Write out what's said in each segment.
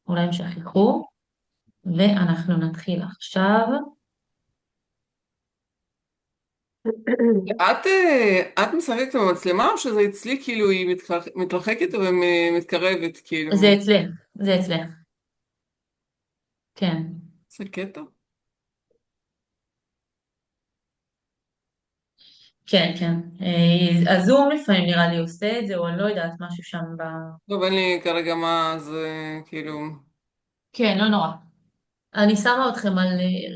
אולי הם שכחו, ואנחנו נתחיל עכשיו. את משחקת במצלמה או שזה אצלי כאילו היא מתרחקת ומתקרבת זה כאילו? אצלך, זה אצלך, כן. זה קטע. כן, כן. הזום לפעמים נראה לי עושה את זה, או אני לא יודעת, משהו שם ב... טוב, אין לי כרגע מה זה כאילו... כן, לא נורא. אני שמה אתכם על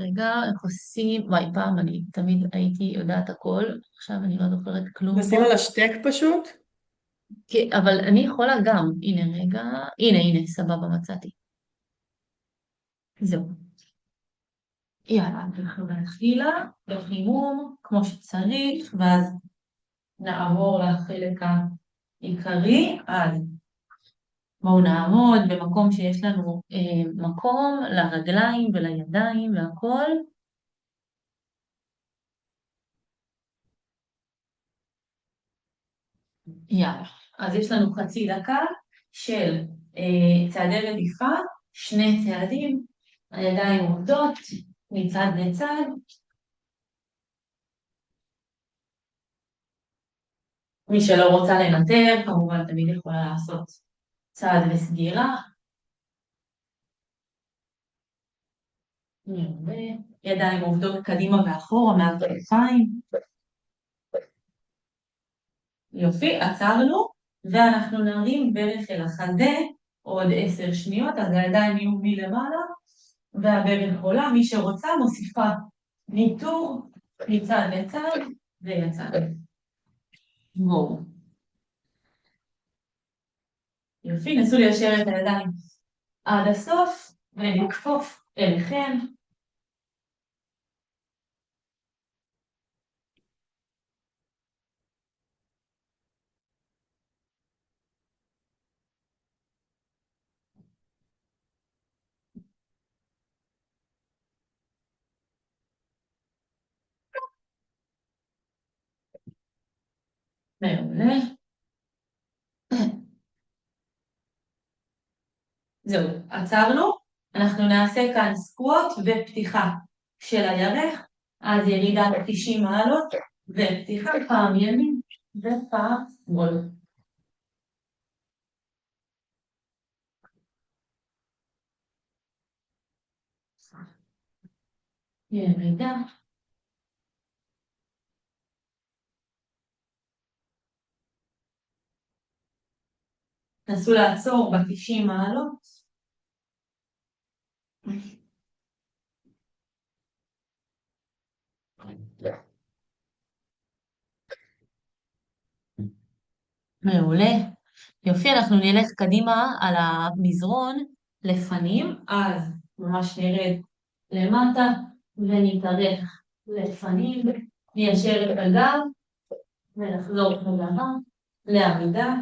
רגע, איך עושים... וואי, פעם אני תמיד הייתי יודעת הכל, עכשיו אני לא זוכרת כלום נשים בו. על השטק פשוט. כן, אבל אני יכולה גם. הנה רגע, הנה, סבבה, מצאתי. זהו. יאללה, אנחנו נתחילה בחימום כמו שצריך, ואז נעבור לחלק העיקרי. אז בואו נעמוד במקום שיש לנו מקום לרגליים ולידיים והכל. יאללה. אז יש לנו חצי דקה של צעדי רדיפה, שני צעדים, הידיים עובדות מצד לצד. מי שלא רוצה לנטר, כמובן תמיד יכולה לעשות צעד וסגירה. ידיים עובדות קדימה ואחורה מהכתפיים. יופי, עצרנו, ואנחנו נרים ברך אל החזה עוד 10 שניות, אז הידיים יהיו מלמעלה, והברך עולה. מי שרוצה מוסיפה ניטור מצד לצד ויצא. בואו. יופי, נסו ליישר את הידיים עד הסוף, ולכפוף אליכם. מעולה. זהו, עצרנו. אנחנו נעשה כאן סקווט ופתיחה של הירך, אז ירידה ל-90 מעלות, ופתיחה פעם ימין ופעם שמאל. ירידה. נסו לעצור ב-90 מעלות. מעולה. יופי, אנחנו נלך קדימה על המזרון לפנים, אז ממש נרד למטה ונתארך לפנים, ניישר את הגב ונחזור חזרה לעמידה.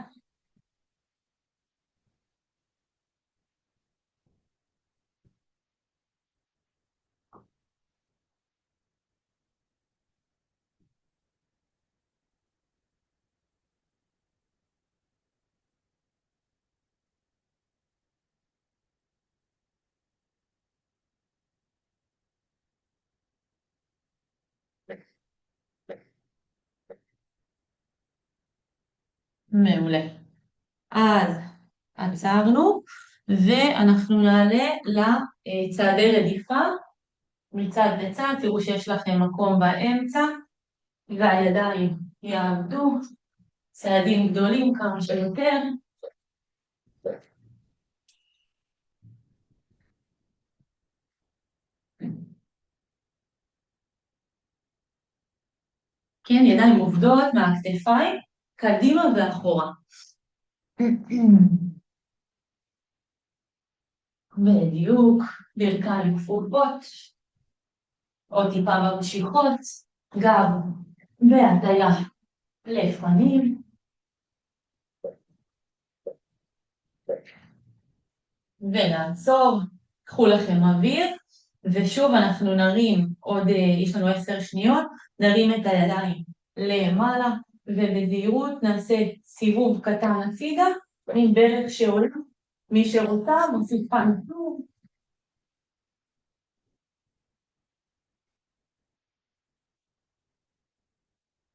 מעולה. אז עצרנו, ואנחנו נעלה לצעדי רדיפה מצד לצד. תראו שיש לכם מקום באמצע, והידיים יעבדו, צעדים גדולים כמה שיותר. כן, ידיים עובדות מהכתפיים, קדימה ואחורה. בדיוק, ברכיים כפופות, עוד טיפה במשיכות, גב והטיה לפנים. ונעצור, קחו לכם אוויר, ושוב אנחנו נרים עוד, יש לנו 10 שניות, נרים את הידיים למעלה, ובזהירות נעשה סיבוב קטן הצידה, עם ברך שעולה מי שרוצה מוסיפה שוב.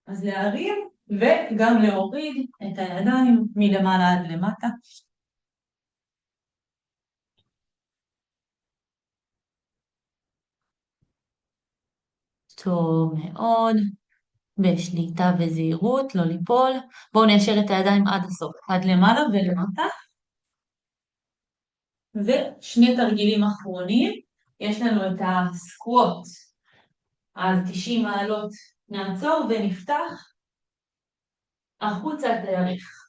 אז להרים וגם להוריד את הידיים מלמעלה עד למטה. טוב מאוד. בשליטה וזהירות, לא ליפול. בואו ניישר את הידיים עד הסוף, עד למעלה ולמטה. ושני תרגילים אחרונים, יש לנו את הסקווט. אז 90 מעלות נעצור ונפתח החוצה את הירך.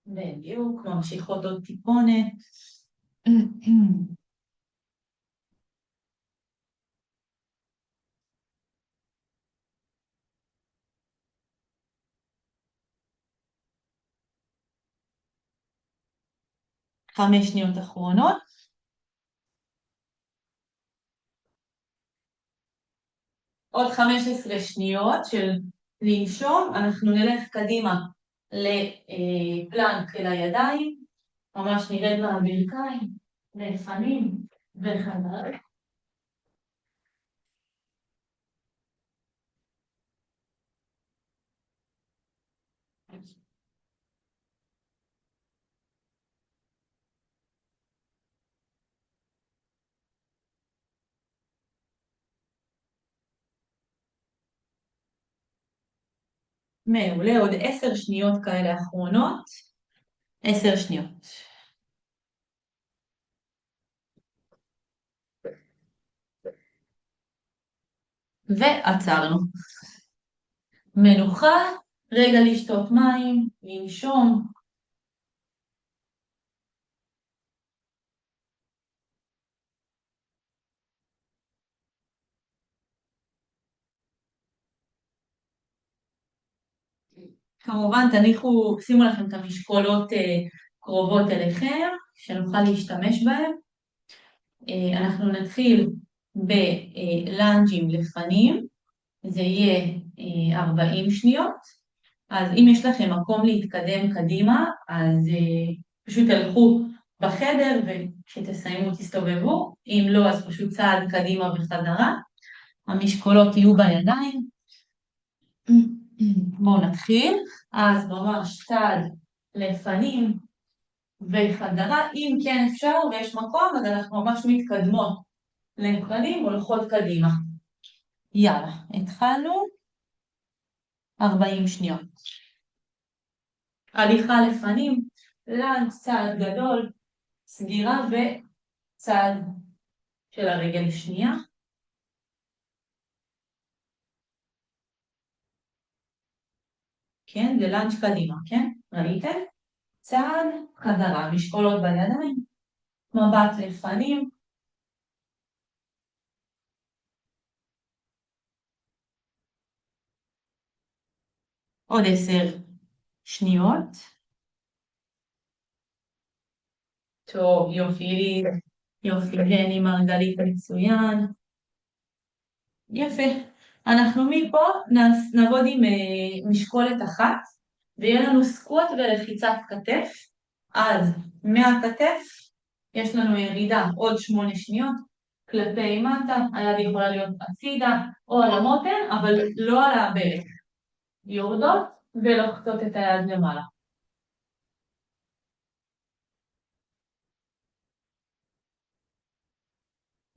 בדיוק, ממשיכות עוד טיפונת. 5 שניות אחרונות. עוד 15 שניות של לנשום, אנחנו נלך קדימה לפלנק אל הידיים, ממש נרד מהברכיים, לפנים וחזרה. מעולה, עוד 10 שניות כאלה אחרונות. 10 שניות. ועצרנו. מנוחה, רגע לשתות מים, לנשום. כמובן תניחו, שימו לכם את המשקולות קרובות אליכם, שנוכל להשתמש בהם. אנחנו נתחיל בלנג'ים לפנים, זה יהיה 40 שניות. אז אם יש לכם מקום להתקדם קדימה, אז פשוט תלכו בחדר וכשתסיימו תסתובבו. אם לא, אז פשוט צעד קדימה וחזרה. המשקולות יהיו בידיים. בואו נתחיל. אז ממש צעד לפנים וחזרה. אם כן אפשר ויש מקום, אז אנחנו ממש מתקדמות לפנים, הולכות קדימה. יאללה, התחלנו. 40 שניות. הליכה לפנים, לנג' צעד גדול, סגירה וצעד של הרגל שנייה. כן, זה לנג' קדימה, כן? ראיתם? צעד, חזרה, משקולות בידיים, מבט לפנים. עוד 10 שניות. טוב, יופי, יופי, גני מרגלית מצוין. יפה. אנחנו מפה נעבוד עם משקולת אחת, ויהיה לנו סקווט ולחיצת כתף. אז מהכתף יש לנו ירידה עוד 8 שניות, כלפי מטה, היד יכולה להיות הצידה או על המותן, אבל לא על הברך. יורדות ולוחצות את היד למעלה.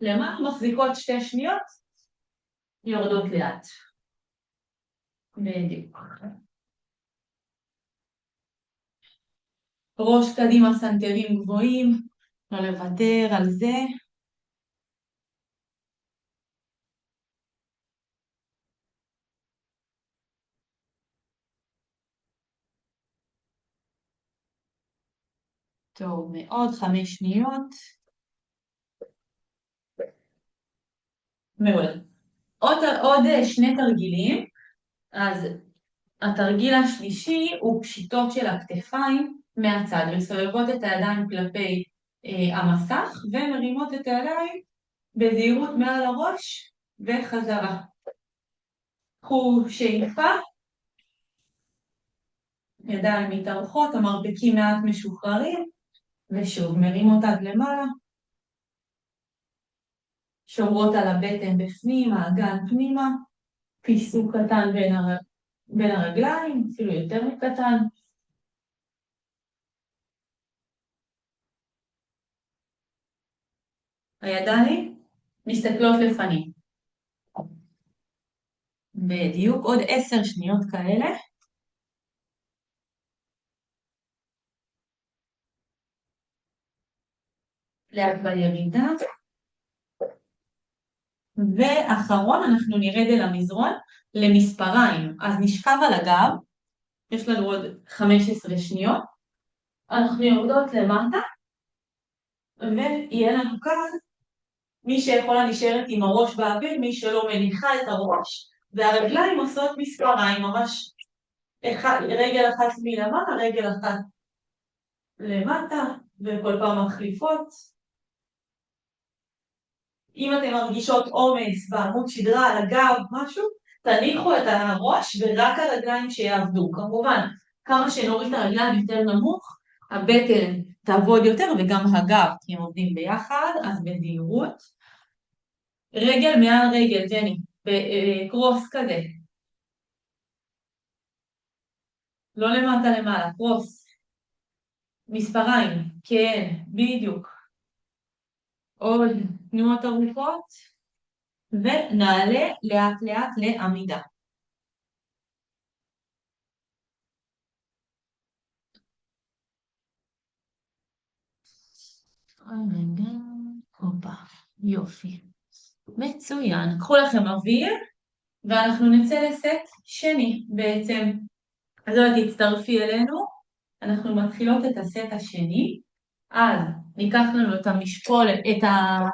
למעלה מחזיקות 2 שניות, יורדות לאט. בדיוק. ראש קדימה, סנטרים גבוהים, לא לוותר על זה. טוב, מאוד 5 שניות. מעולה. עוד 2 תרגילים. אז התרגיל השלישי הוא פשיטות של הכתפיים מהצד, מסובבות את הידיים כלפי המסך ומרימות את הידיים בזהירות מעל הראש וחזרה. קחו שאיפה, ידיים מתארכות, המרפקים מעט משוחררים, ושוב מרים אותה למעלה. שומרות על הבטן בפנים, האגן פנימה, פיסוק קטן בין הרגליים, אפילו יותר מקטן. הידיים מסתכלות לפנים. בדיוק, עוד 10 שניות כאלה. לאט בירידה. ואחרון אנחנו נרד אל המזרון למספריים. אז נשכב על הגב, יש לנו עוד 15 שניות. אנחנו יורדות למטה, ויהיה לנו כאן מי שיכולה נשארת עם הראש באוויר, מי שלא מניחה את הראש, והרגליים עושות מספריים, ממש רגל אחת מלמטה, רגל אחת למטה, וכל פעם מחליפות. אם אתן מרגישות עומס בעמוד שדרה על הגב, משהו, תניחו את הראש ורק הרגליים שיעבדו. כמובן, כמה שנוריד את הרגליים יותר נמוך, הבטן תעבוד יותר וגם הגב, כי הם עובדים ביחד, אז בזהירות. רגל מעל רגל, ג'ני, בקרוס כזה. לא למטה למעלה, קרוס. מספריים, כן, בדיוק. עוד תנועות ארוכות, ונעלה לאט לאט לעמידה. רגע, הופה, יופי. מצוין, קחו לכם אוויר, ואנחנו נצא לסט שני בעצם. אז תצטרפי אלינו, אנחנו מתחילות את הסט השני, אז ניקח לנו את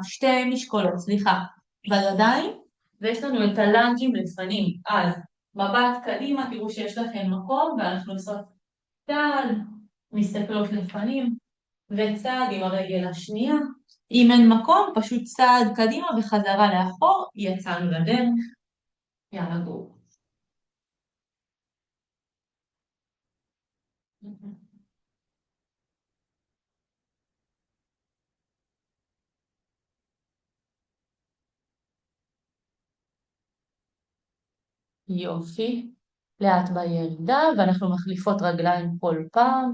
שתי משקולות, סליחה, בידיים, ויש לנו את הלנג'ים לפנים, אז מבט קדימה, תראו שיש לכם מקום, ואנחנו עושות צעד, מסתכלות לפנים, וצעד עם הרגל השנייה. אם אין מקום, פשוט צעד קדימה וחזרה לאחור, יצאנו לדרך. יאללה גור. יופי. לאט בירידה, ואנחנו מחליפות רגליים כל פעם.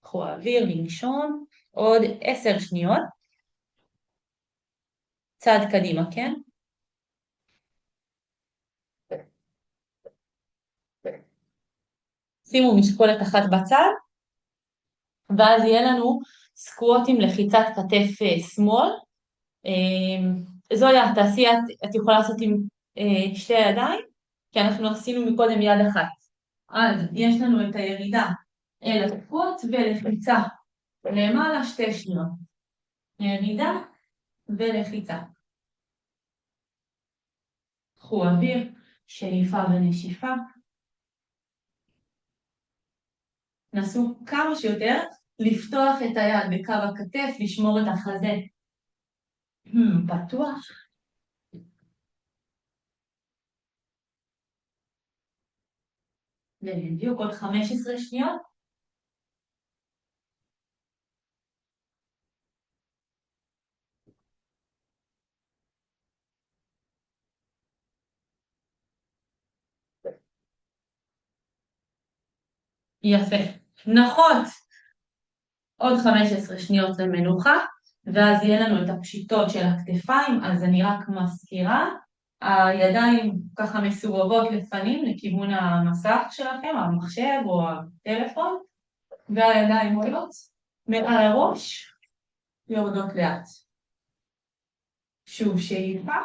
קחו האוויר, לנשום. עוד 10 שניות. צעד קדימה, כן? שימו משקולת אחת בצד, ואז יהיה לנו סקווט עם לחיצת כתף שמאל. זויה, תעשי, את יכולה לעשות עם שתי ידיים, כי אנחנו עשינו מקודם יד אחת. אז יש לנו את הירידה אל הסקווט ולחיצה למעלה 2 שניות. ירידה ולחיצה. קחו אוויר, שאיפה ונשיפה. נסו כמה שיותר לפתוח את היד בקו הכתף, לשמור את החזה פתוח. בדיוק עוד 15 שניות. יפה. נחות. עוד 15 שניות למנוחה, ואז יהיה לנו את הפשיטות של הכתפיים, אז אני רק מזכירה, הידיים ככה מסובבות לפנים לכיוון המסך שלכם, המחשב או הטלפון, והידיים עולות מעל הראש, יורדות לאט. שוב שאיפה,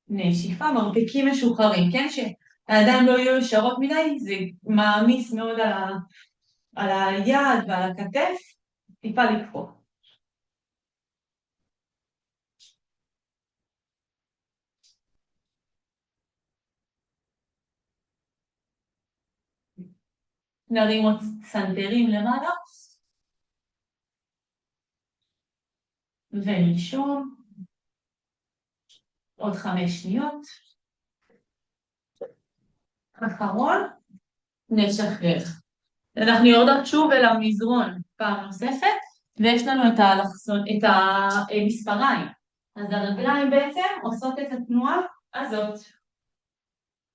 נשיפה, מרפקים משוחררים, כן? שהידיים לא יהיו ישרות מדי, זה מעמיס מאוד על היד ועל הכתף, טיפה לקפוא. נרים עוד סנטרים למעלה. ונשום. עוד 5 שניות. אחרון, נשחרר. אנחנו יורדות שוב אל המזרון פעם נוספת, ויש לנו את האלכסון, את המספריים. אז הרגליים בעצם עושות את התנועה הזאת.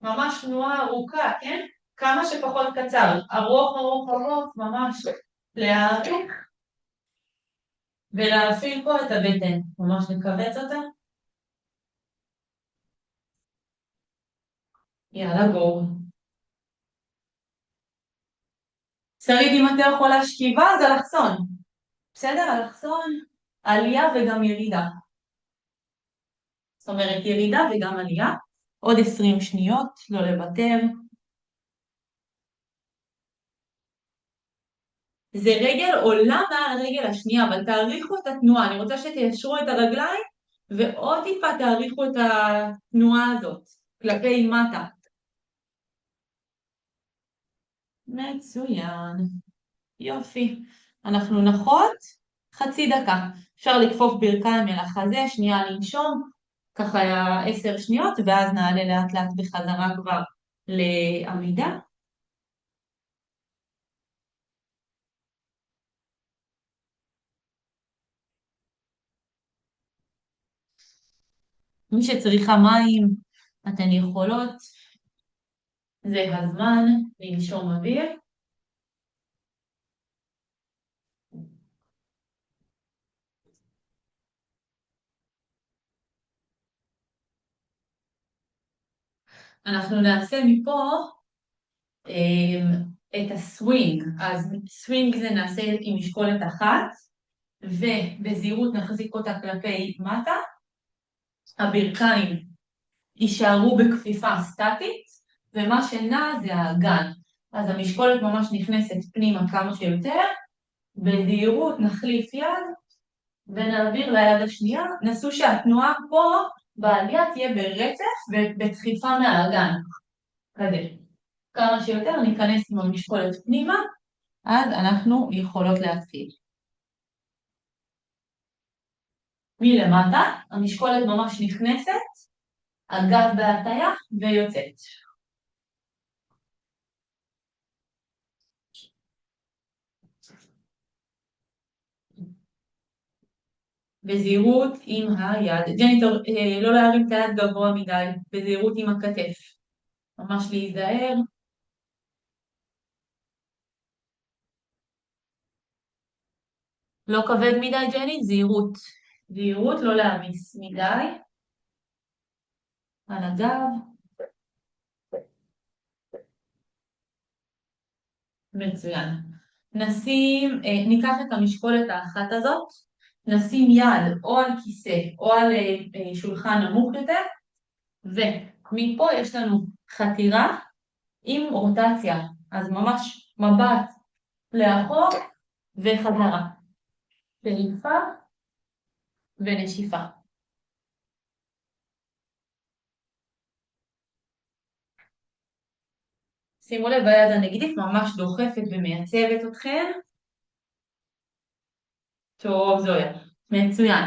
ממש תנועה ארוכה, כן? כמה שפחות קצר. ארוך, ארוך, ארוך, ממש להאריך. ולהפעיל פה את הבטן. ממש נכווץ אותה. יאללה, גור. שרית, אם אתה יכולה שכיבה, אז אלכסון. בסדר? אלכסון, עלייה וגם ירידה. זאת אומרת, ירידה וגם עלייה. עוד 20 שניות, לא לוותר. זה רגל עולה מעל הרגל השנייה, אבל תאריכו את התנועה. אני רוצה שתיישרו את הרגליים, ועוד טיפה תאריכו את התנועה הזאת, כלפי מטה. מצוין. יופי. אנחנו נחות חצי דקה. אפשר לכפוף ברכיים אל החזה, שנייה לנשום, ככה 10 שניות, ואז נעלה לאט לאט בחזרה כבר לעמידה. מי שצריכה מים, אתן יכולות. זה הזמן לנשום אוויר. אנחנו נעשה מפה את הסווינג. אז סווינג זה נעשה עם משקולת אחת, ובזהירות נחזיק אותה כלפי מטה. הברכיים יישארו בכפיפה סטטית, ומה שנע זה האגן. אז המשקולת ממש נכנסת פנימה כמה שיותר. בזהירות נחליף יד ונעביר ליד השנייה. נסו שהתנועה פה בעלייה תהיה ברצף ובדחיפה מהאגן. כזה. כמה שיותר ניכנס עם המשקולת פנימה, אז אנחנו יכולות להתחיל. מלמטה, המשקולת ממש נכנסת, הגב בהטיה ויוצאת. בזהירות עם היד. ג'ניטור, לא להרים את היד גבוה מדי, בזהירות עם הכתף. ממש להיזהר. לא כבד מדי, ג'ני, זהירות. זהירות, לא להעמיס מדי. על הגב. מצוין. ניקח את המשקולת האחת הזאת, נשים יד או על כיסא או על שולחן נמוך יותר, ומפה יש לנו חתירה עם רוטציה, אז ממש מבט לאחור וחזרה. שאיפה ונשיפה. שימו לב, היד הנגדית ממש דוחפת ומייצבת אתכם. טוב, זויה. מצוין.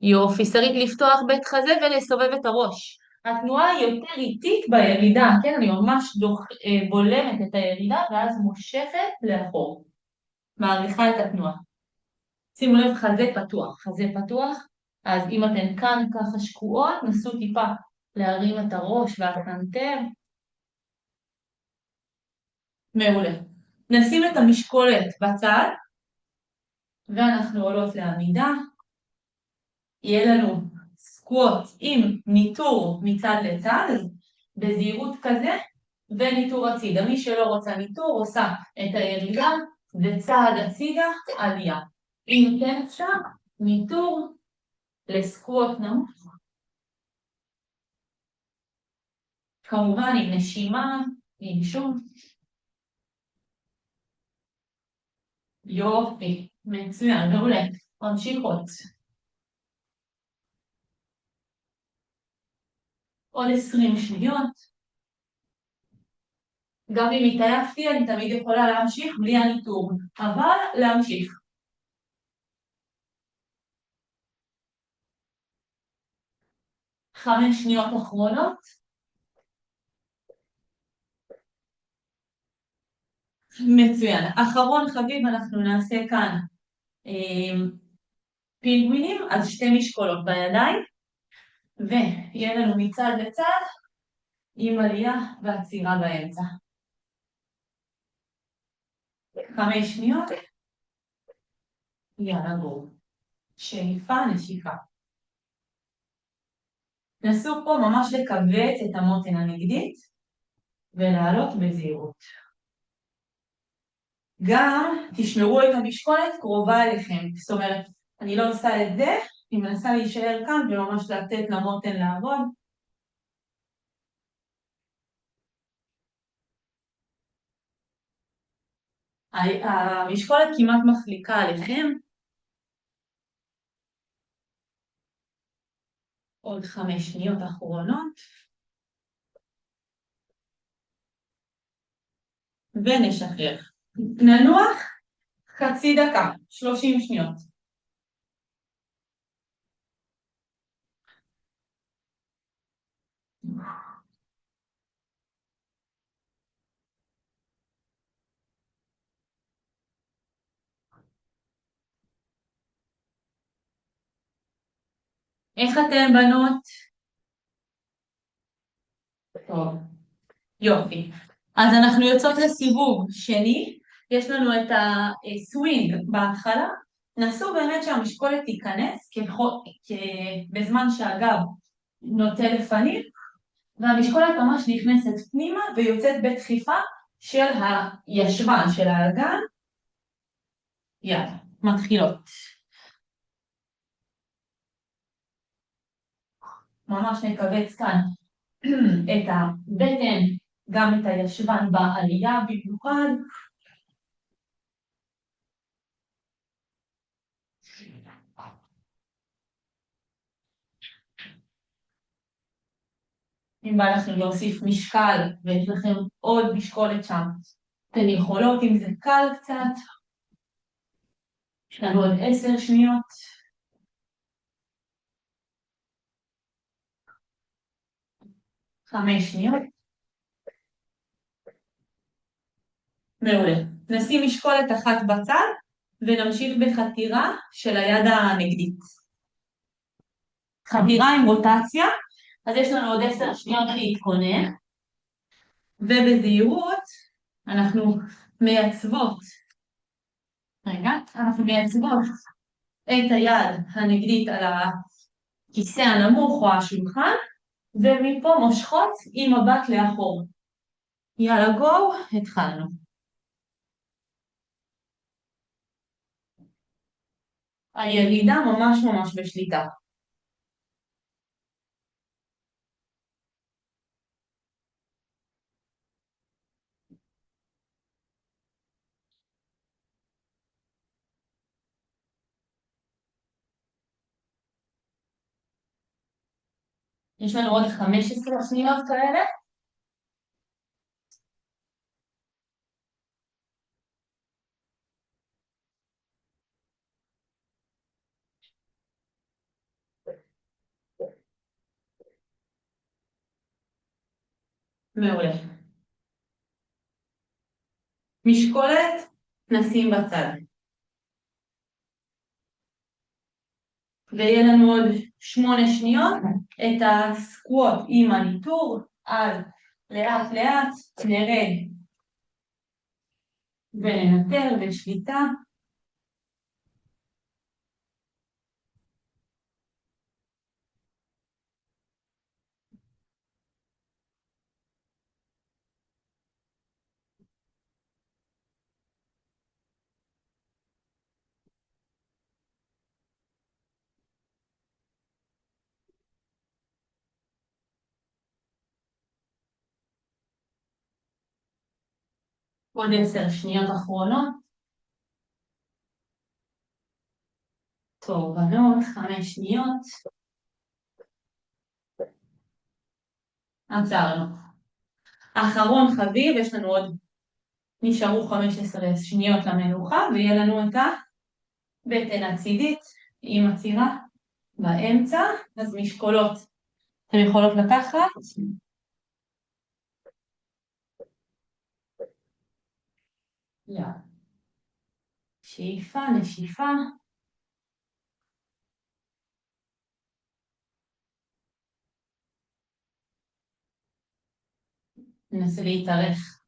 יופי, שרית לפתוח בית חזה ולסובב את הראש. התנועה היא יותר איטית בירידה, כן? אני ממש בולמת את הירידה ואז מושכת לאחור. מעריכה את התנועה. שימו לב, חזה פתוח. חזה פתוח, אז אם אתן כאן ככה שקועות, נסו טיפה להרים את הראש והסנטר. מעולה. נשים את המשקולת בצד, ואנחנו עולות לעמידה. יהיה לנו סקווט עם ניטור מצד לצד, בזהירות כזה, וניטור הצידה. מי שלא רוצה ניטור עושה את הירידה וצעד הצידה עלייה. אם כן אפשר, ניטור לסקווט נמוך. כמובן עם נשימה, לנשום. יופי, מצוין, מעולה. ממשיכות. עוד 20 שניות. גם אם התעייפתי, אני תמיד יכולה להמשיך בלי הניטור, אבל להמשיך. 5 שניות אחרונות. מצוין. אחרון חביב, אנחנו נעשה כאן פינגווינים, אז 2 משקולות בידיים, ויהיה לנו מצד לצד עם עלייה ועצירה באמצע. 5 שניות. יאללה גו. שאיפה, נשיפה. נסו פה ממש לקבץ את המותן הנגדית ולעלות בזהירות. גם תשמרו את המשקולת קרובה אליכם. זאת אומרת, אני לא עושה את זה, אני מנסה להישאר כאן וממש לתת למותן לעבוד. המשקולת כמעט מחליקה עליכם. עוד 5 שניות אחרונות. ונשחרר. ננוח חצי דקה, 30 שניות. איך אתם בנות? טוב, יופי. אז אנחנו יוצאות לסיבוב שני, יש לנו את הסווינג בהתחלה, נסו באמת שהמשקולת תיכנס בזמן שהגב נוטה לפנים, והמשקולת ממש נכנסת פנימה ויוצאת בדחיפה של הישבן של האגן. יאללה, מתחילות. ממש נקבץ כאן את הבטן, גם את הישבן בעלייה במיוחד. אם בא לכם להוסיף משקל ויש לכם עוד משקולת שם, אתן יכולות אם זה קל קצת. יש לנו עוד 10 שניות. חמש שניות. מעולה. נשים משקולת אחת בצד ונמשיך בחתירה של היד הנגדית. חתירה עם רוטציה, אז יש לנו עוד 10 שניות להתכונן, ובזהירות אנחנו מייצבות, אנחנו מייצבות את היד הנגדית על הכיסא הנמוך או השולחן, ומפה מושכות עם מבט לאחור. יאללה גו, התחלנו. הירידה ממש ממש בשליטה. יש לנו עוד 15 שניות כאלה. מעולה. משקולת נשים בצד. ויהיה לנו עוד 8 שניות את הסקווט עם הניטור, אז לאט לאט נרד וננטר בשליטה. עוד 10 שניות אחרונות. טוב, בנות, 5 שניות. עצרנו. אחרון חביב, יש לנו עוד, נשארו 15 שניות למנוחה, ויהיה לנו את הבטן הצידית עם עצירה באמצע, אז משקולות אתן יכולות לקחת. שאיפה, נשיפה. ננסה להתארך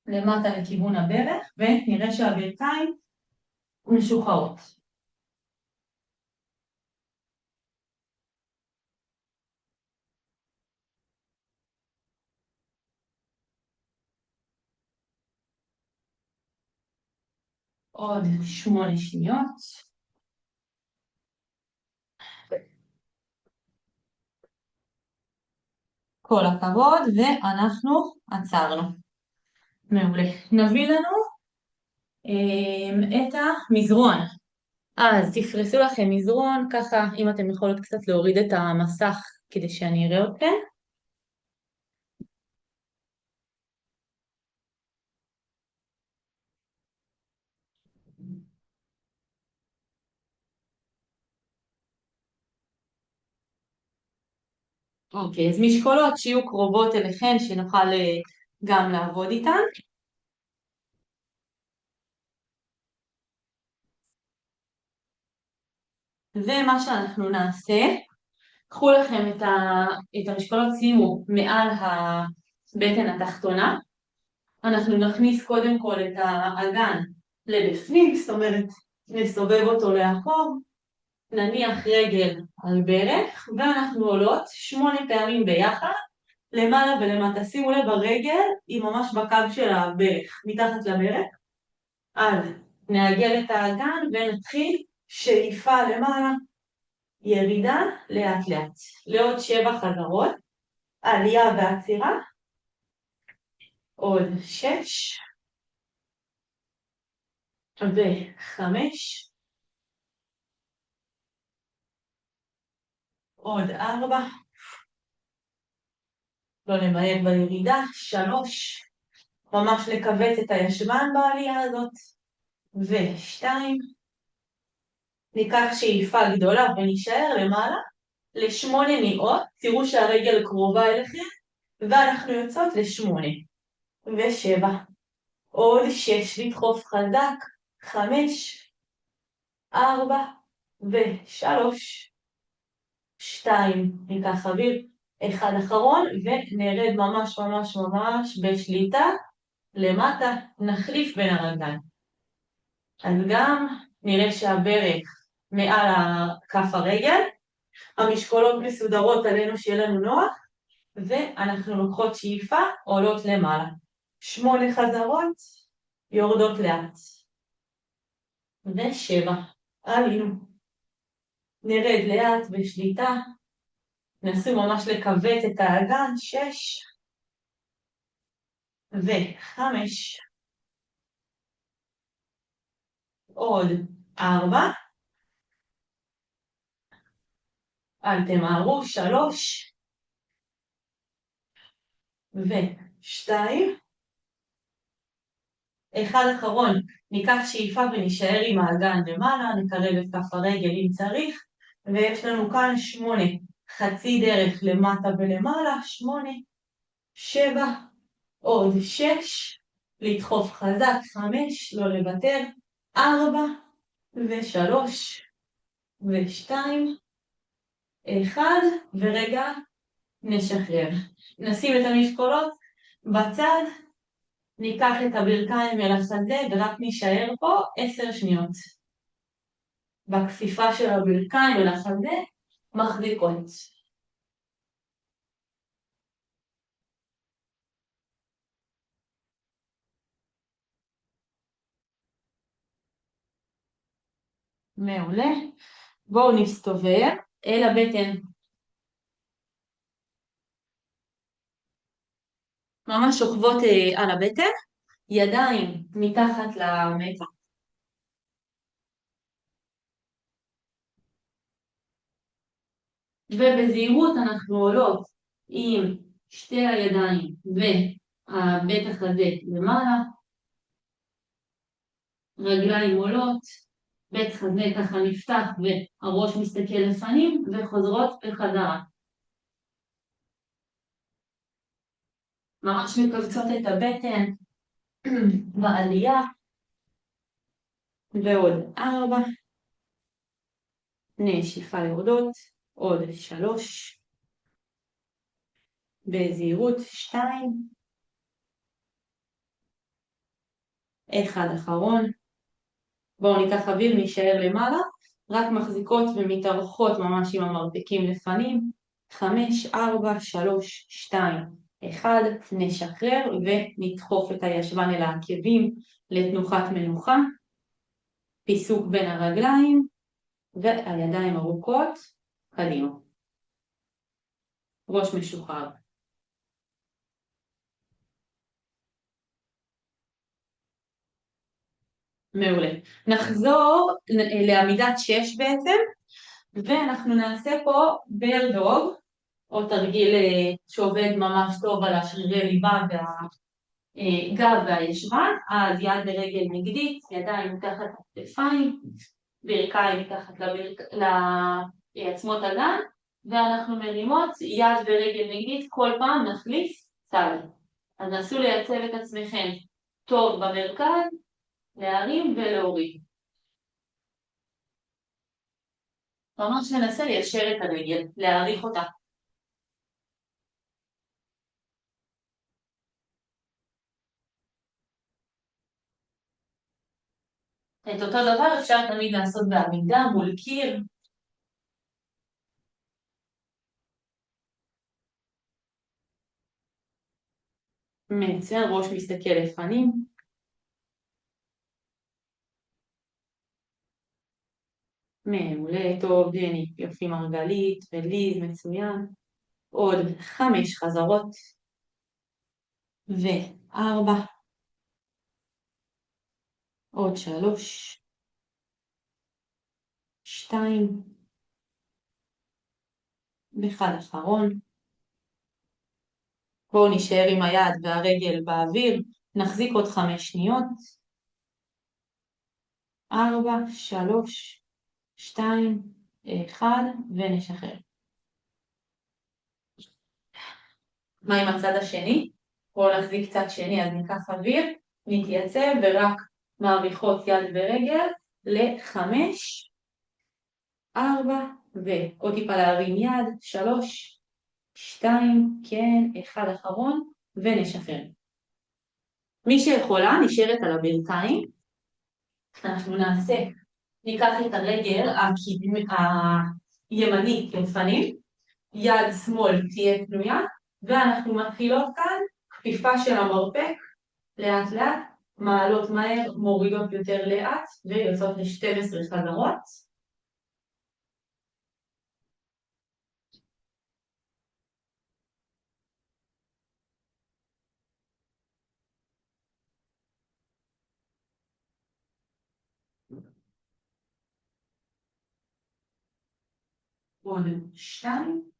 למטה לכיוון הברך, ונראה שהברכיים משוחררות. עוד 8 שניות. כל הכבוד, ואנחנו עצרנו. מעולה. נביא לנו את המזרון. אז תפרסו לכם מזרון, ככה אם אתם יכולות קצת להוריד את המסך כדי שאני אראה אתכם. אוקיי, אז משקולות שיהיו קרובות אליכן, שנוכל גם לעבוד איתן. ומה שאנחנו נעשה, קחו לכם את המשקולות, שימו מעל הבטן התחתונה. אנחנו נכניס קודם כל את האגן לבפנים, זאת אומרת נסובב אותו לאחור, נניח רגל על ברך, ואנחנו עולות 8 פעמים ביחד, למעלה ולמטה. שימו לב, הרגל היא ממש בקו של הברך, מתחת לברך. אז נעגל את האגן ונתחיל שאיפה למעלה, ירידה לאט לאט. לעוד 7 חזרות, עלייה ועצירה, עוד 6 ו5, עוד 4, לא למהר בירידה, 3, ממש לכווץ את הישבן בעלייה הזאת, ו2, ניקח שאיפה גדולה ונשאר למעלה, ל8 ניעות, תראו שהרגל קרובה אליכם, ואנחנו יוצאות ל8, ו7, עוד 6, לדחוף חזק, 5, 4, ו3, 2, ניקח אוויר, 1 אחרון, ונרד ממש ממש ממש בשליטה, למטה, נחליף בין הרגליים. אז גם נראה שהברך מעל כף הרגל, המשקולות מסודרות עלינו שיהיה לנו נוח, ואנחנו לוקחות שאיפה, עולות למעלה. 8 חזרות, יורדות לאט. ו7, עלינו. נרד לאט בשליטה, נסו ממש לכווץ את האגן, 6 ו5, עוד 4, אל תמהרו, 3 ו2, 1 אחרון, ניקח שאיפה ונשאר עם האגן למעלה, נקרב את כף הרגל אם צריך, ויש לנו כאן 8, חצי דרך למטה ולמעלה, 8, 7, עוד 6, לדחוף חזק, 5, לא לוותר, 4 ו3 ו2, 1, ורגע נשחרר. נשים את המשקולות בצד, ניקח את הברכיים אל השדה ורק נשאר פה 10 שניות. בכפיפה של הברכיים אל השדה מחזיקות. מעולה. בואו נסתובב אל הבטן. ממש שוכבות על הבטן, ידיים מתחת למצח. ובזהירות אנחנו עולות עם שתי הידיים והבטח הזה למעלה, רגליים עולות, בטח הזה ככה נפתח והראש מסתכל לפנים וחוזרות בחזרה. ממש מכווצות את הבטן בעלייה, ועוד 4, נשיפה יורדות, עוד 3, בזהירות 2, 1 אחרון. בואו ניקח אוויר, נשאר למעלה, רק מחזיקות ומתארחות ממש עם המרפקים לפנים. 5, 4, 3, 2, 1, נשחרר ונדחוף את הישבן אל העקבים לתנוחת מנוחה. פיסוק בין הרגליים והידיים ארוכות קדימה. ראש משוחרר. מעולה. נחזור לעמידת 6 בעצם, ואנחנו נעשה פה בר דוג, או תרגיל שעובד ממש טוב על השרירי ליבה והגב והישבן. אז יד ורגל נגדית, ידיים מתחת לכתפיים, ברכיים מתחת לעצמות הגן, ואנחנו מרימות יד ורגל נגדית, כל פעם נחליף צד. אז נסו לייצב את עצמכם טוב במרכז, להרים ולהוריד. ממש ננסה ליישר את הרגל, להעריך אותה. את אותו דבר אפשר תמיד לעשות בעמידה מול קיר. מצוין, ראש מסתכל לפנים. מעולה, טוב, דני, יופי מרגלית וליז, מצוין. עוד 5 חזרות. 4. עוד 3. 2. 1 אחרון. בואו נשאר עם היד והרגל באוויר, נחזיק עוד 5 שניות. 4, 3, 2, 1, ונשחרר. מה עם הצד השני? בואו נחזיק צד שני, אז ניקח אוויר, נתייצב ורק מעריכות יד ורגל ל5, 4, ועוד טיפה להרים יד, 3, 2, כן, 1 אחרון, ונשחרר. מי שיכולה נשארת על הברכיים. אנחנו נעשה, ניקח את הרגל הימנית לפנים, יד שמאל תהיה פנויה, ואנחנו מתחילות כאן כפיפה של המרפק, לאט לאט, מעלות מהר, מורידות יותר לאט, ויוצאות ל12 חזרות. עוד 2,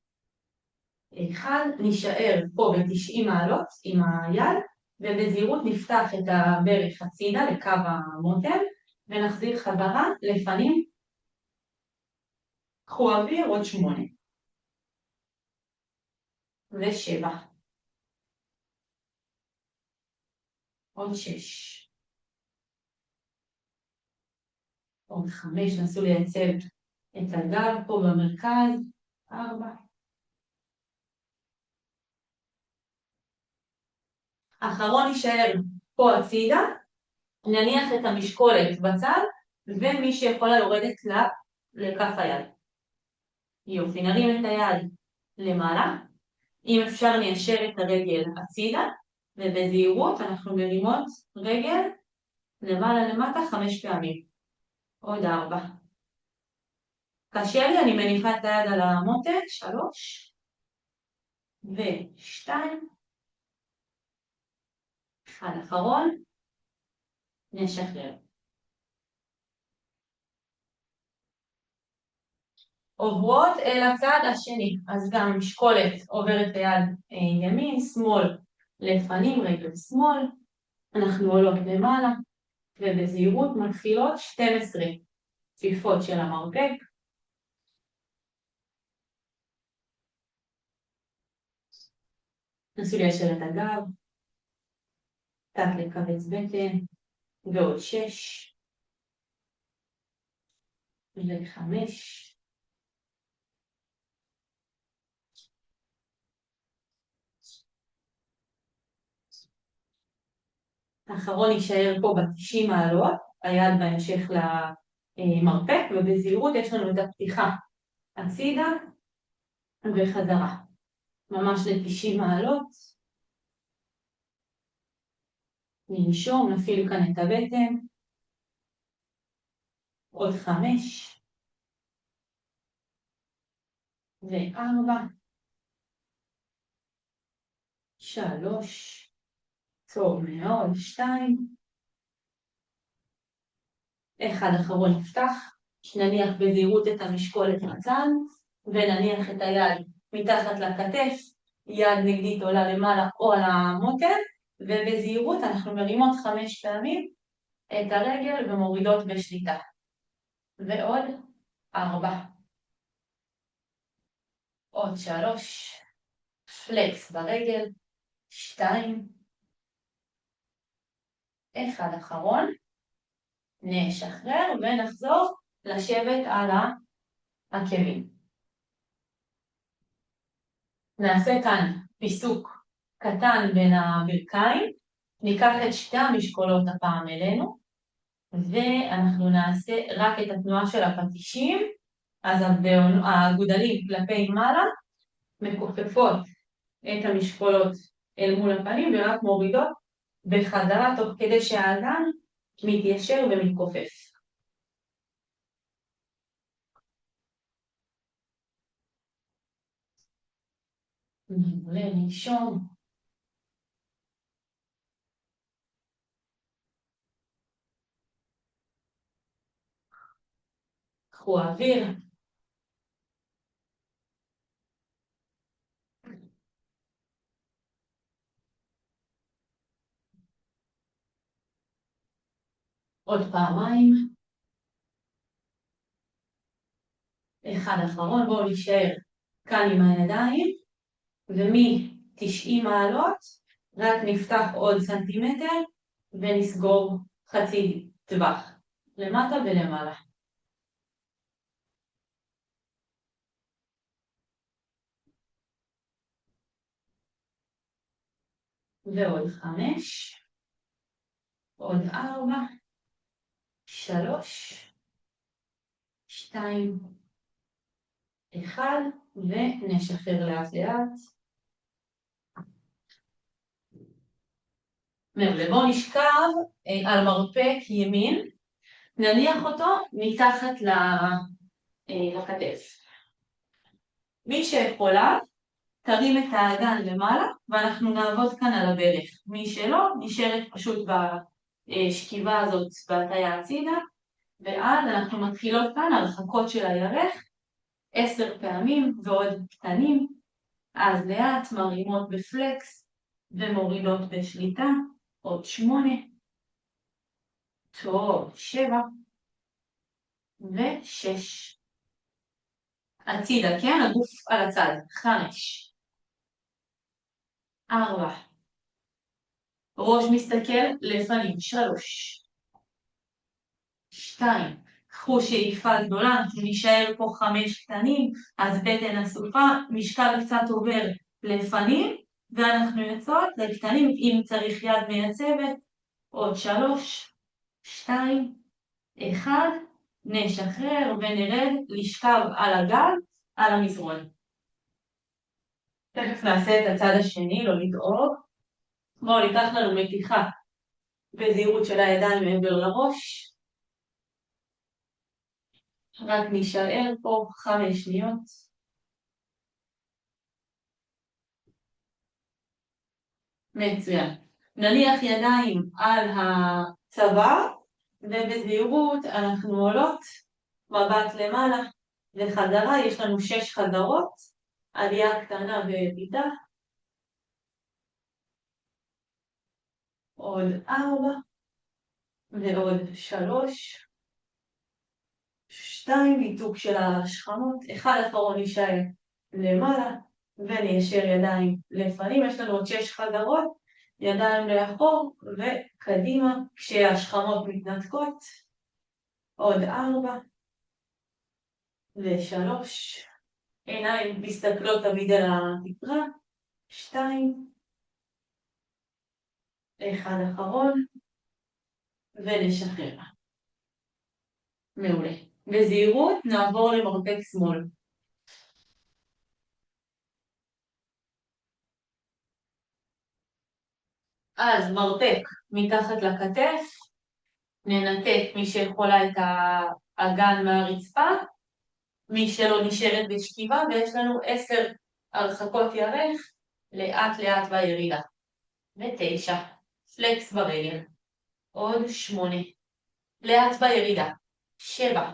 1, נשאר פה ב90 מעלות עם היד, ובזהירות נפתח את הברך הצידה לקו המותן, ונחזיר חזרה לפנים. קחו אוויר, עוד 8. ו7. עוד 6. עוד 5, נסו לייצב את הגב פה במרכז. 4. האחרון יישאר פה הצידה, נניח את המשקולת בצד, ומי שיכולה יורדת לכף היד. יופי, נרים את היד למעלה, אם אפשר ניישר את הרגל הצידה, ובזהירות אנחנו מרימות רגל למעלה למטה 5 פעמים. עוד 4. קשה לי, אני מניחה את היד על המותן, 3, ו2, 1 אחרון, נשחרר. עוברות אל הצד השני, אז גם משקולת עוברת ליד ימין, שמאל לפנים, רגל שמאל, אנחנו עולות למעלה, ובזהירות מתחילות 12 כפיפות של המרפק. נסו ליישר את הגב, קצת לכווץ בטן, ועוד 6, ו5, האחרון יישאר פה ב90 מעלות, היד בהמשך למרפק, ובזהירות יש לנו את הפתיחה הצידה וחזרה, ממש ל90 מעלות. ננשום, נפעיל כאן את הבטן, עוד 5, ו4, 3, טוב מאוד, 2, 1 אחרון נפתח, נניח בזהירות את המשקולת בצד, ונניח את היד מתחת לכתף, יד נגדית עולה למעלה או על המותן, ובזהירות אנחנו מרימות 5 פעמים את הרגל ומורידות בשליטה. ועוד 4, עוד 3, פלקס ברגל, 2, 1 אחרון, נשחרר ונחזור לשבת על העקבים. נעשה כאן פיסוק קטן בין הברכיים, ניקח את שתי המשקולות הפעם אלינו, ואנחנו נעשה רק את התנועה של הפטישים, אז הגודלים כלפי מעלה, מכופפות את המשקולות אל מול הפנים, ורק מורידות בחזרה תוך כדי שהאגן מתיישר ומתכופף. לנשום. קחו אוויר. עוד פעמיים. 1 אחרון, בואו נשאר כאן עם הידיים, ומ-90 מעלות רק נפתח עוד סנטימטר ונסגור חצי טווח, למטה ולמעלה. ועוד 5, עוד 4, 3, 2, 1, ונשחרר לאט לאט. מעולה, בואו נשכב על מרפק ימין, נניח אותו מתחת לכתף. מי שיכולה, תרים את האגן למעלה, ואנחנו נעבוד כאן על הברך. מי שלא, נשארת פשוט בשכיבה הזאת בהטיה הצידה, ואז אנחנו מתחילות כאן הרחקות של הירך, 10 פעמים ועוד קטנים, אז לאט מרימות בפלקס ומורידות בשליטה, עוד 8, טוב, 7 ו6. הצידה, כן? הגוף על הצד, 5, 4, ראש מסתכל לפנים, 3, 2, קחו שאיפה גדולה, אנחנו נשאר פה 5 קטנים, אז בטן אסופה, משקל קצת עובר לפנים, ואנחנו יוצאות לקטנים, אם צריך יד מייצבת, עוד 3, 2, 1, נשחרר ונרד לשכב על הגב, על המזרון. תכף נעשה את הצד השני, לא לדאוג. בואו ניקח לנו מתיחה בזהירות של הידיים מעבר לראש. רק נשאר פה 5 שניות. מצוין. נניח ידיים על הצוואר, ובזהירות אנחנו עולות מבט למעלה וחזרה. יש לנו 6 חזרות, עלייה קטנה וירידה. עוד 4 ועוד 3, 2, ניתוק של השכמות, 1 אחרון נשאר למעלה וניישר ידיים לפנים. יש לנו עוד 6 חזרות, ידיים לאחור וקדימה, כשהשכמות מתנתקות. עוד 4 ו3. עיניים מסתכלות תמיד על התקרה. 2. אחד אחרון. ונשחרר. מעולה. בזהירות נעבור למרפק שמאל. אז מרפק מתחת לכתף, ננתק מי שיכולה את האגן מהרצפה, מי שלא נשארת בשכיבה, ויש לנו 10 הרחקות ירך, לאט לאט בירידה. 9, פלקס ברגל. עוד 8, לאט בירידה. 7,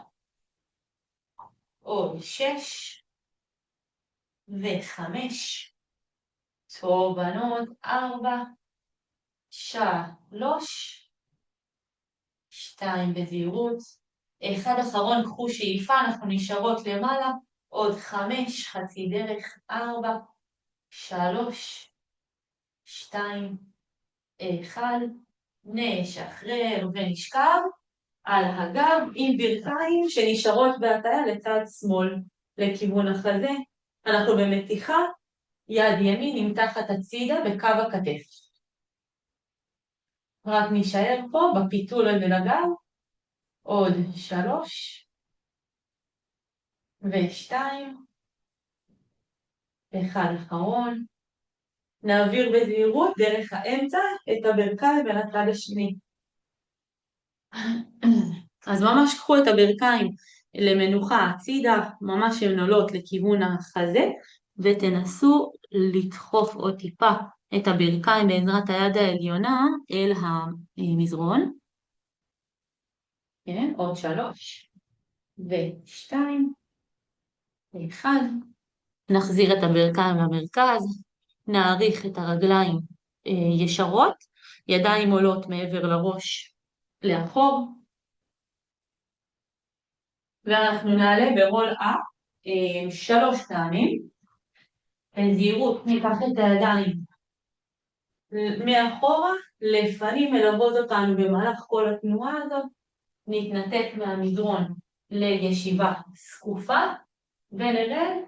עוד 6, ו5, טוב בנות. 4, 3, 2 בזהירות. אחד אחרון, קחו שאיפה, אנחנו נשארות למעלה. עוד 5, חצי דרך. 4, 3, 2, 1. נשחרר ונשכב על הגב עם ברכיים שנשארות בהטיה לצד שמאל לכיוון החזה. אנחנו במתיחה, יד ימין נמתחת הצידה בקו הכתף. רק נשאר פה בפיתול על הגב. עוד 3 ו2. אחד אחרון. נעביר בזהירות דרך האמצע את הברכיים בין הצד השני. אז ממש קחו את הברכיים למנוחה הצידה, ממש הן עולות לכיוון החזה, ותנסו לדחוף עוד טיפה את הברכיים בעזרת היד העליונה אל המזרון. כן, עוד 3 ו2, 1. נחזיר את הברכיים למרכז, נעריך את הרגליים ישרות, ידיים עולות מעבר לראש לאחור, ואנחנו נעלה ברול אפ 3 פעמים. בזהירות ניקח את הידיים מאחורה, לפנים מלוות אותנו במהלך כל התנועה הזאת, נתנתק מהמדרון לישיבה סקופה, ונרד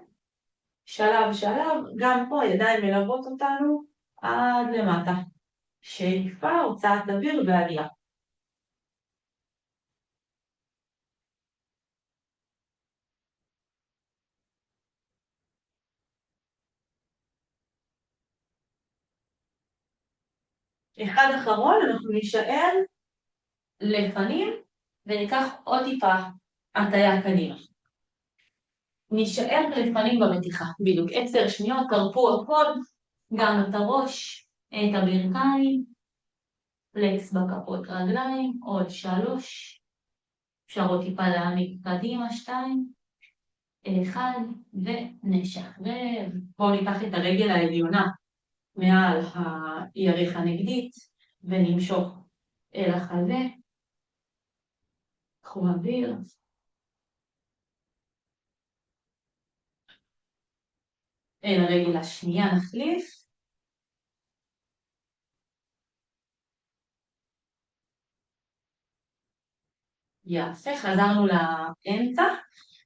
שלב שלב, גם פה ידיים מלוות אותנו עד למטה. שאיפה, הוצאת אוויר ועלייה. אחד אחרון, אנחנו נשאר לפנים וניקח עוד טיפה הטיה קדימה. נשאר לפנים במתיחה, בדיוק 10 שניות, תרפו הכל, גם את הראש, את הברכיים, פלקס בכפות רגליים, עוד 3, אפשר עוד טיפה להעמיק קדימה, 2, 1, ונשחרר. בואו ניקח את הרגל העליונה מעל הירך הנגדית, ונמשוך אל החזה. קחו אוויר. אל הרגל השנייה נחליף. יפה, חזרנו לאמצע,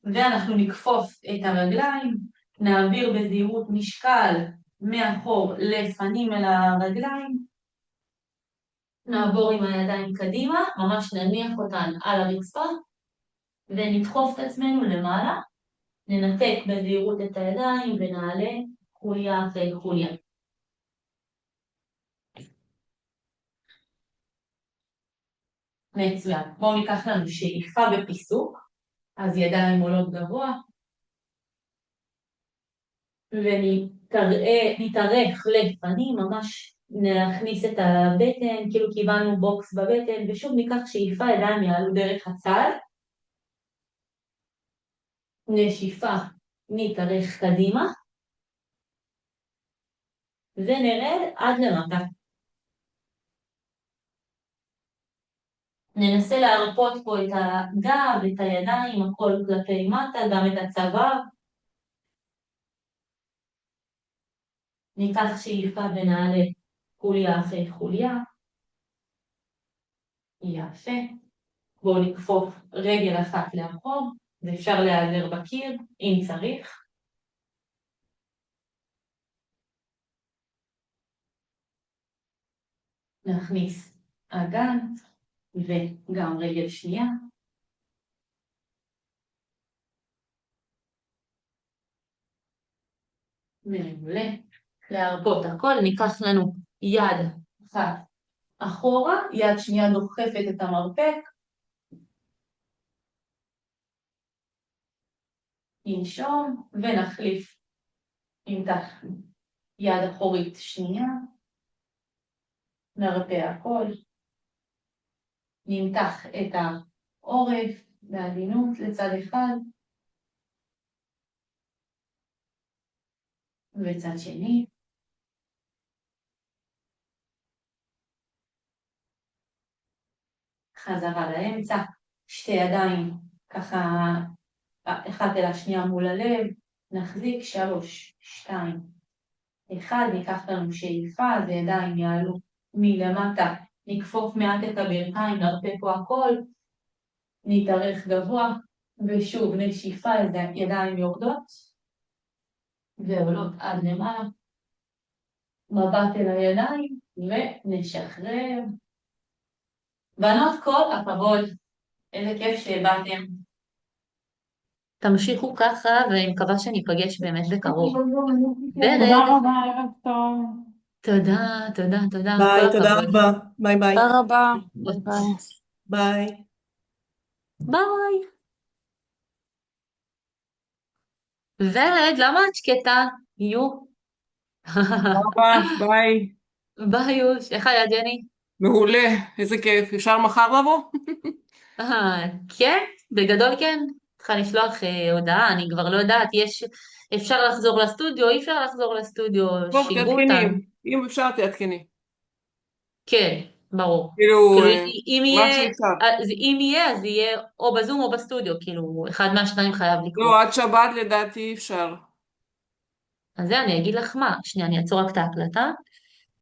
ואנחנו נקפוף את הרגליים, נעביר בזהירות משקל מאחור לפנים אל הרגליים, נעבור עם הידיים קדימה, ממש נניח אותן על הרצפה, ונדחוף את עצמנו למעלה, ננתק בזהירות את הידיים ונעלה חוליה אחרי חוליה. מצוין. בואו ניקח לנו שאיפה בפיסוק, אז ידיים עולות גבוה, ונתארך לפנים, ממש נכניס את הבטן, כאילו קיבלנו בוקס בבטן, ושוב ניקח שאיפה, ידיים יעלו דרך הצד, נשיפה, נתארך קדימה, ונרד עד למטה. ננסה להרפות פה את הגב, את הידיים, הכל כלפי מטה, גם את הצוואר. ניקח שאיפה ונעלה חוליה אחרי חוליה. יפה. בואו נכפוף רגל אחת לאחור, ואפשר להיעזר בקיר אם צריך. נכניס אגן וגם רגל שנייה. מעולה. להרפות הכל, ניקח לנו יד אחת אחורה, יד שנייה דוחפת את המרפק. ננשום ונחליף נמתח יד אחורית שנייה. נרפא הכל. נמתח את העורף בעדינות לצד אחד. וצד שני. חזרה לאמצע. שתי ידיים ככה אחת אל השנייה מול הלב. נחזיק 3, 2, 1. ניקח לנו שאיפה, אז הידיים יעלו מלמטה. נכפוף מעט את הברכיים, נרפא פה הכל. נתארך גבוה. ושוב נשיפה, ידיים יורדות. ועולות עד למעלה. מבט אל הידיים ונשחרר. בנות, כל הכבוד. איזה כיף שבאתם. תמשיכו ככה, ואני מקווה שניפגש באמת בקרוב. תודה ורד, רבה, ערב טוב. תודה, תודה, תודה, ביי, כל תודה הכבוד. רבה. ביי ביי. תודה רבה. ביי. ביי. ביי. ורד, למה את שקטה? יו. תודה רבה, ביי. ביי יוש, איך היה ג'ני? מעולה, איזה כיף. אפשר מחר לבוא? כן, בגדול כן. צריכה לשלוח הודעה, אני כבר לא יודעת, אפשר לחזור לסטודיו, אי אפשר לחזור לסטודיו, טוב, שיגעו תעדכני. אותנו. אם אפשר, תעדכני. כן, ברור. כאילו, כאילו, אם מה יהיה, שאפשר. אם יהיה, אז יהיה או בזום או בסטודיו, כאילו, אחד מהשניים חייב לקרות. לא, עד שבת לדעתי אפשר. אז זה, אני אגיד לך מה, שנייה, אני אעצור רק את ההקלטה.